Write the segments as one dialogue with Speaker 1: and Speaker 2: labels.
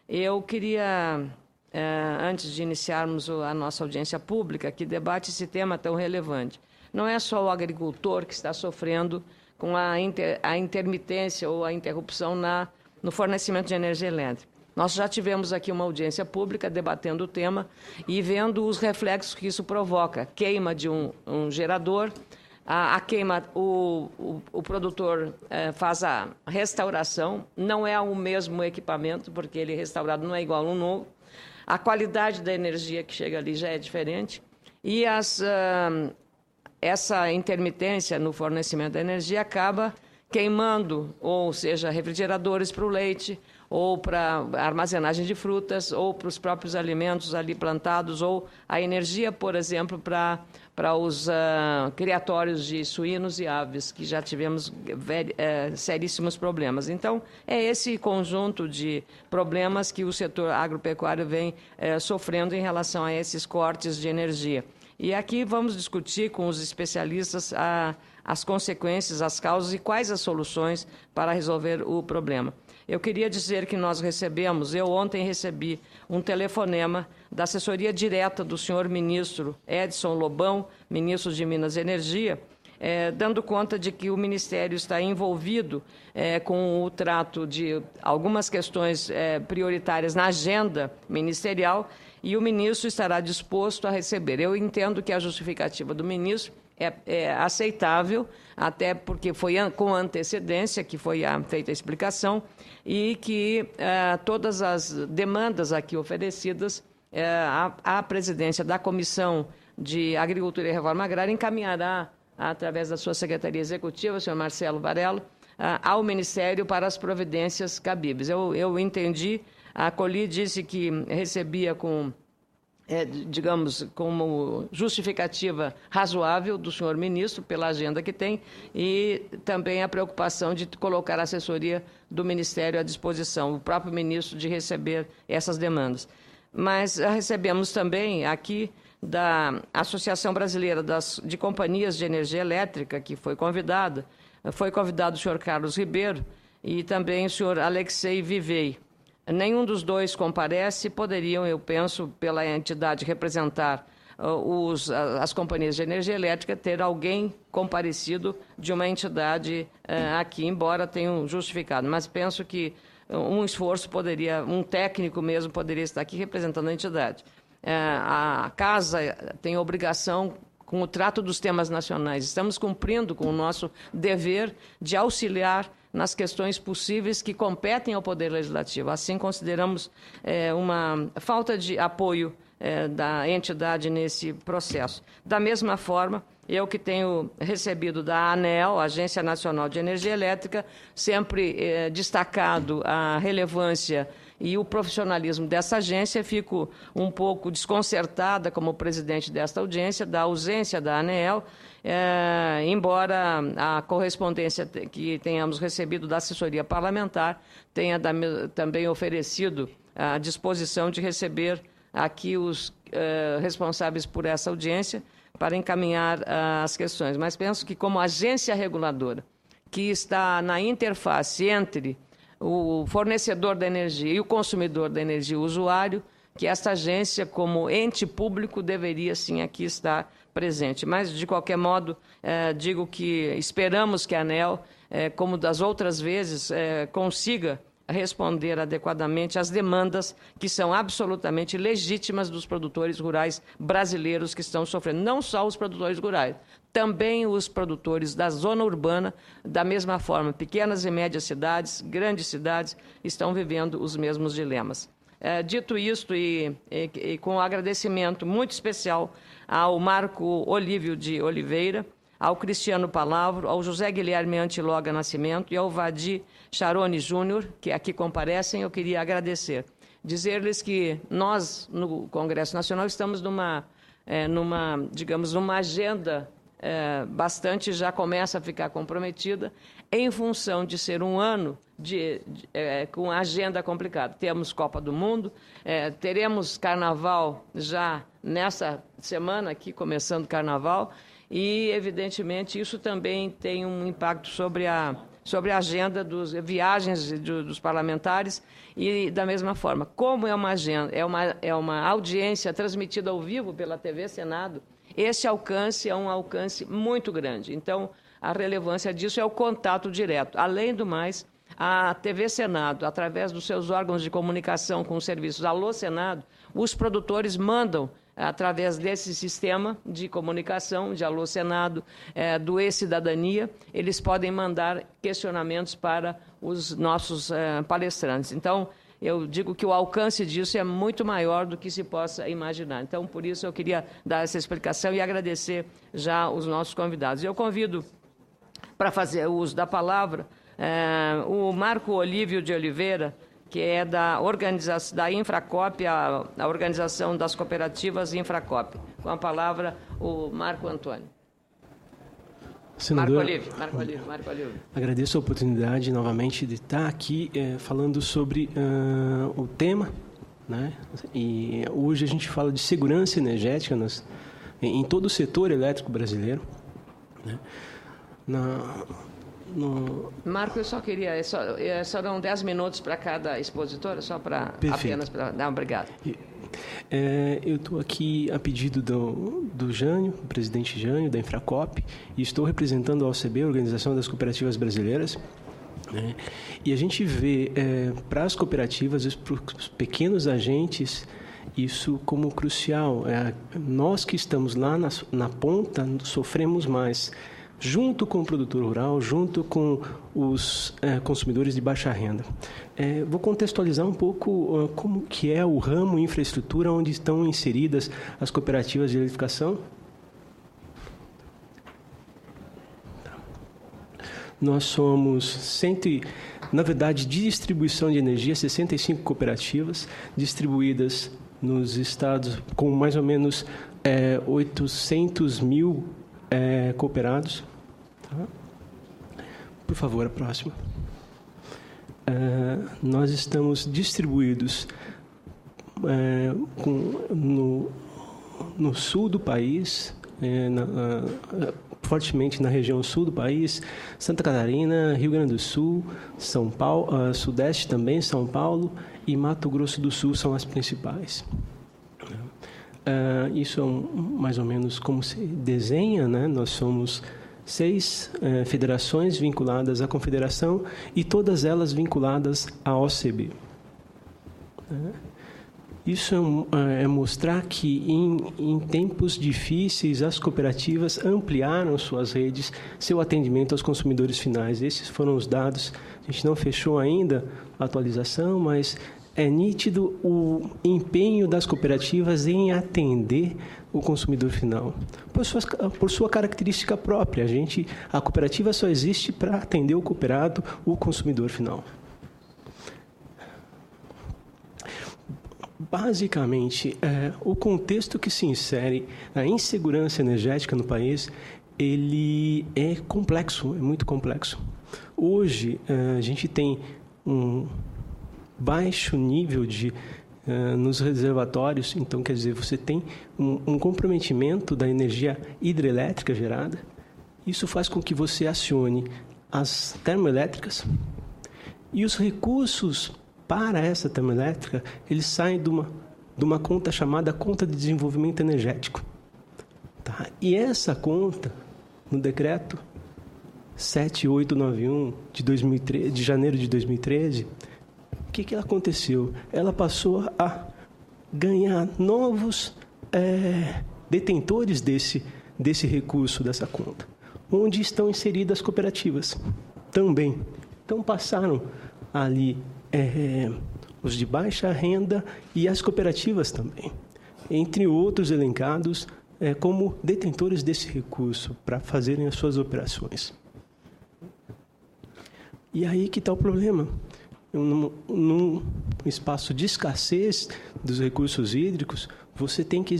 Speaker 1: Eu queria, antes de iniciarmos a nossa audiência pública, que debate esse tema tão relevante. Não é só o agricultor que está sofrendo com a intermitência ou a interrupção no fornecimento de energia elétrica. Nós já tivemos aqui uma audiência pública debatendo o tema e vendo os reflexos que isso provoca. Queima de um gerador, a queima, o produtor faz a restauração, não é o mesmo equipamento, porque ele restaurado não é igual ao novo. A qualidade da energia que chega ali já é diferente. E essa intermitência no fornecimento da energia acaba queimando, ou seja, refrigeradores para o leite, ou para armazenagem de frutas, ou para os próprios alimentos ali plantados, ou a energia, por exemplo, para os criatórios de suínos e aves, que já tivemos seríssimos problemas. Então, é esse conjunto de problemas que o setor agropecuário vem sofrendo em relação a esses cortes de energia. E aqui vamos discutir com os especialistas as consequências, as causas e quais as soluções para resolver o problema. Eu queria dizer que eu ontem recebi um telefonema da assessoria direta do senhor ministro Edson Lobão, ministro de Minas e Energia, dando conta de que o Ministério está envolvido com o trato de algumas questões prioritárias na agenda ministerial e o ministro estará disposto a receber. Eu entendo que a justificativa do ministro é aceitável, até porque foi com antecedência que foi feita a explicação e que todas as demandas aqui oferecidas, a presidência da Comissão de Agricultura e Reforma Agrária encaminhará, através da sua Secretaria Executiva, o senhor Marcelo Varello, ao Ministério para as providências cabíveis. Eu entendi, a Coli disse que recebia digamos, como justificativa razoável do senhor ministro, pela agenda que tem, e também a preocupação de colocar a assessoria do Ministério à disposição, o próprio ministro, de receber essas demandas. Mas recebemos também aqui da Associação Brasileira de Companhias de Energia Elétrica, que foi convidado o senhor Carlos Ribeiro e também o senhor Alexei Vivei. Nenhum dos dois comparece, poderiam, eu penso, pela entidade representar as companhias de energia elétrica, ter alguém comparecido de uma entidade aqui, embora tenham justificado. Mas penso que um técnico mesmo poderia estar aqui representando a entidade. A Casa tem obrigação com o trato dos temas nacionais. Estamos cumprindo com o nosso dever de auxiliar nas questões possíveis que competem ao Poder Legislativo. Assim, consideramos uma falta de apoio da entidade nesse processo. Da mesma forma, eu que tenho recebido da ANEEL, Agência Nacional de Energia Elétrica, sempre destacado a relevância e o profissionalismo dessa agência, fico um pouco desconcertada como presidente desta audiência, da ausência da ANEEL, embora a correspondência que tenhamos recebido da assessoria parlamentar tenha também oferecido a disposição de receber aqui os responsáveis por essa audiência para encaminhar as questões. Mas penso que, como agência reguladora, que está na interface entre o fornecedor da energia e o consumidor da energia, o usuário, que esta agência, como ente público, deveria, sim, aqui estar presente. Mas, de qualquer modo, digo que esperamos que a ANEEL, como das outras vezes, consiga responder adequadamente às demandas que são absolutamente legítimas dos produtores rurais brasileiros que estão sofrendo. Não só os produtores rurais, também os produtores da zona urbana, da mesma forma, pequenas e médias cidades, grandes cidades, estão vivendo os mesmos dilemas. Dito isto, e com agradecimento muito especial ao Marco Olívio de Oliveira, ao Cristiano Palavro, ao José Guilherme Antiloga Nascimento e ao Vadi Charoni Júnior, que aqui comparecem, eu queria agradecer. Dizer-lhes que nós, no Congresso Nacional, estamos numa agenda bastante, já começa a ficar comprometida, em função de ser um ano com agenda complicada. Temos Copa do Mundo, teremos Carnaval já nessa semana aqui, começando o Carnaval, e, evidentemente, isso também tem um impacto sobre sobre a agenda dos viagens dos parlamentares e, da mesma forma, como é uma agenda, é uma audiência transmitida ao vivo pela TV Senado, esse alcance é um alcance muito grande. Então, a relevância disso é o contato direto. Além do mais, a TV Senado, através dos seus órgãos de comunicação com os serviços Alô Senado, os produtores mandam, através desse sistema de comunicação, de Alô Senado, do E-Cidadania, eles podem mandar questionamentos para os nossos palestrantes. Então, eu digo que o alcance disso é muito maior do que se possa imaginar. Então, por isso, eu queria dar essa explicação e agradecer já os nossos convidados. Eu convido para fazer uso da palavra o Marco Olívio de Oliveira, que é da organização da Infracop, a Organização das Cooperativas Infracop. Com a palavra, o Marco Antônio.
Speaker 2: Senador,
Speaker 1: Marco Olívio.
Speaker 2: Agradeço a oportunidade novamente de estar aqui falando sobre o tema, né? E hoje a gente fala de segurança energética em todo o setor elétrico brasileiro, né?
Speaker 1: Marco, eu só queria... Serão 10 minutos para cada expositora, só para apenas para... Não, obrigado.
Speaker 2: Eu estou aqui a pedido do Jânio, do presidente Jânio, da Infracop, e estou representando a OCB, a Organização das Cooperativas Brasileiras, né? E a gente vê para as cooperativas, para os pequenos agentes, isso como crucial. Nós que estamos lá na ponta sofremos mais, junto com o produtor rural, junto com os consumidores de baixa renda. Vou contextualizar um pouco como que é o ramo infraestrutura onde estão inseridas as cooperativas de eletrificação. Nós somos na verdade, de distribuição de energia, 65 cooperativas distribuídas nos estados com mais ou menos 800 mil cooperados. Tá? Por favor, a próxima. Nós estamos distribuídos no sul do país, fortemente na região sul do país, Santa Catarina, Rio Grande do Sul, São Paulo, Sudeste também, São Paulo e Mato Grosso do Sul são as principais. Isso é mais ou menos como se desenha, né? Nós somos 6 federações vinculadas à Confederação e todas elas vinculadas à OCB. Isso é mostrar que em tempos difíceis as cooperativas ampliaram suas redes, seu atendimento aos consumidores finais. Esses foram os dados. A gente não fechou ainda a atualização, mas é nítido o empenho das cooperativas em atender o consumidor final, por sua característica própria. A cooperativa só existe para atender o cooperado, o consumidor final. Basicamente, o contexto que se insere a insegurança energética no país, ele é complexo, é muito complexo. Hoje, a gente tem um baixo nível nos reservatórios, então, quer dizer, você tem um comprometimento da energia hidrelétrica gerada. Isso faz com que você acione as termoelétricas e os recursos para essa termoelétrica, eles saem de uma conta chamada Conta de Desenvolvimento Energético. Tá? E essa conta, no decreto 7891 de janeiro de 2013, o que aconteceu? Ela passou a ganhar novos detentores desse recurso, dessa conta, onde estão inseridas as cooperativas também. Então, passaram ali os de baixa renda e as cooperativas também, entre outros elencados como detentores desse recurso para fazerem as suas operações. E aí que está o problema. Num espaço de escassez dos recursos hídricos, você tem que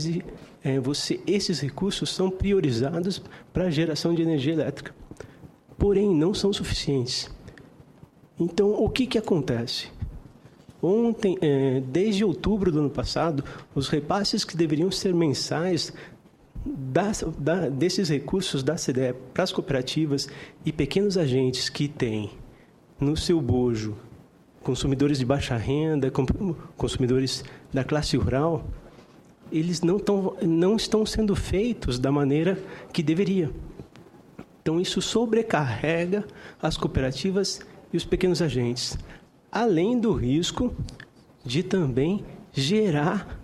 Speaker 2: esses recursos são priorizados para a geração de energia elétrica, porém não são suficientes. Então, o que acontece? Desde outubro do ano passado, os repasses que deveriam ser mensais desses recursos da CDE para as cooperativas e pequenos agentes que têm no seu bojo consumidores de baixa renda, consumidores da classe rural, eles não estão sendo feitos da maneira que deveria. Então, isso sobrecarrega as cooperativas e os pequenos agentes, além do risco de também gerar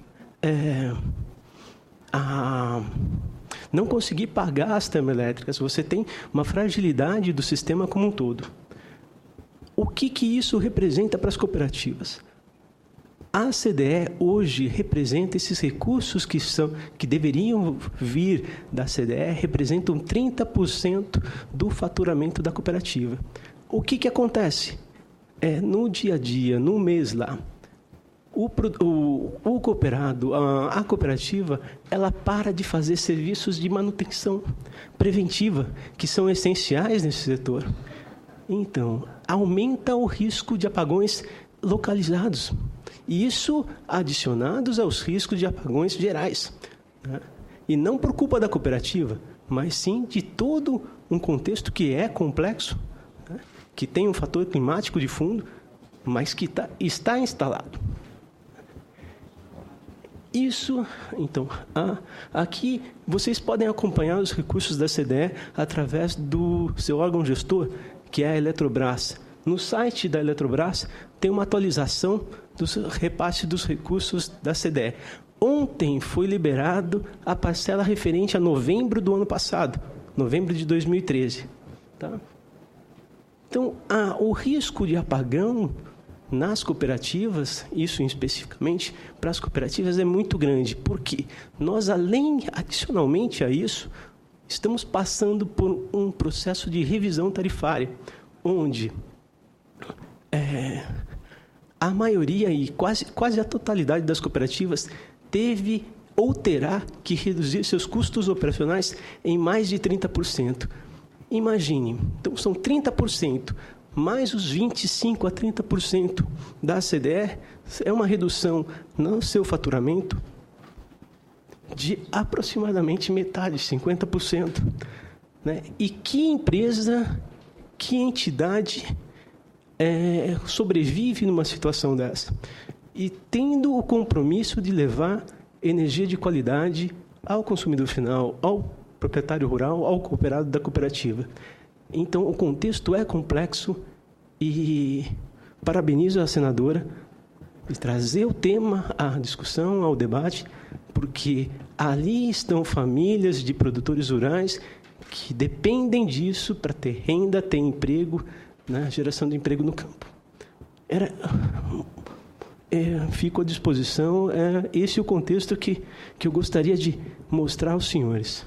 Speaker 2: não conseguir pagar as termoelétricas. Você tem uma fragilidade do sistema como um todo. O que isso representa para as cooperativas? A CDE hoje representa esses recursos que deveriam vir da CDE, representam 30% do faturamento da cooperativa. O que acontece? No dia a dia, no mês lá, o cooperado, a cooperativa, ela para de fazer serviços de manutenção preventiva, que são essenciais nesse setor. Então, aumenta o risco de apagões localizados. E isso adicionados aos riscos de apagões gerais, né? E não por culpa da cooperativa, mas sim de todo um contexto que é complexo, né? Que tem um fator climático de fundo, mas que está instalado. Isso, então, aqui vocês podem acompanhar os recursos da CDE através do seu órgão gestor, que é a Eletrobras. No site da Eletrobras tem uma atualização do repasse dos recursos da CDE. Ontem foi liberado a parcela referente a novembro do ano passado, novembro de 2013. Tá? Então, o risco de apagão nas cooperativas, isso especificamente para as cooperativas, é muito grande, porque nós, adicionalmente a isso, estamos passando por um processo de revisão tarifária, onde a maioria e quase a totalidade das cooperativas teve ou terá que reduzir seus custos operacionais em mais de 30%. Imagine, então são 30%, mais os 25% a 30% da CDE, é uma redução no seu faturamento de aproximadamente metade, 50%. Né? E que empresa, que entidade sobrevive numa situação dessa? E tendo o compromisso de levar energia de qualidade ao consumidor final, ao proprietário rural, ao cooperado da cooperativa. Então, o contexto é complexo e parabenizo a senadora por trazer o tema à discussão, ao debate, porque ali estão famílias de produtores rurais que dependem disso para ter renda, ter emprego, né, geração de emprego no campo. Fico à disposição, esse é o contexto que eu gostaria de mostrar aos senhores.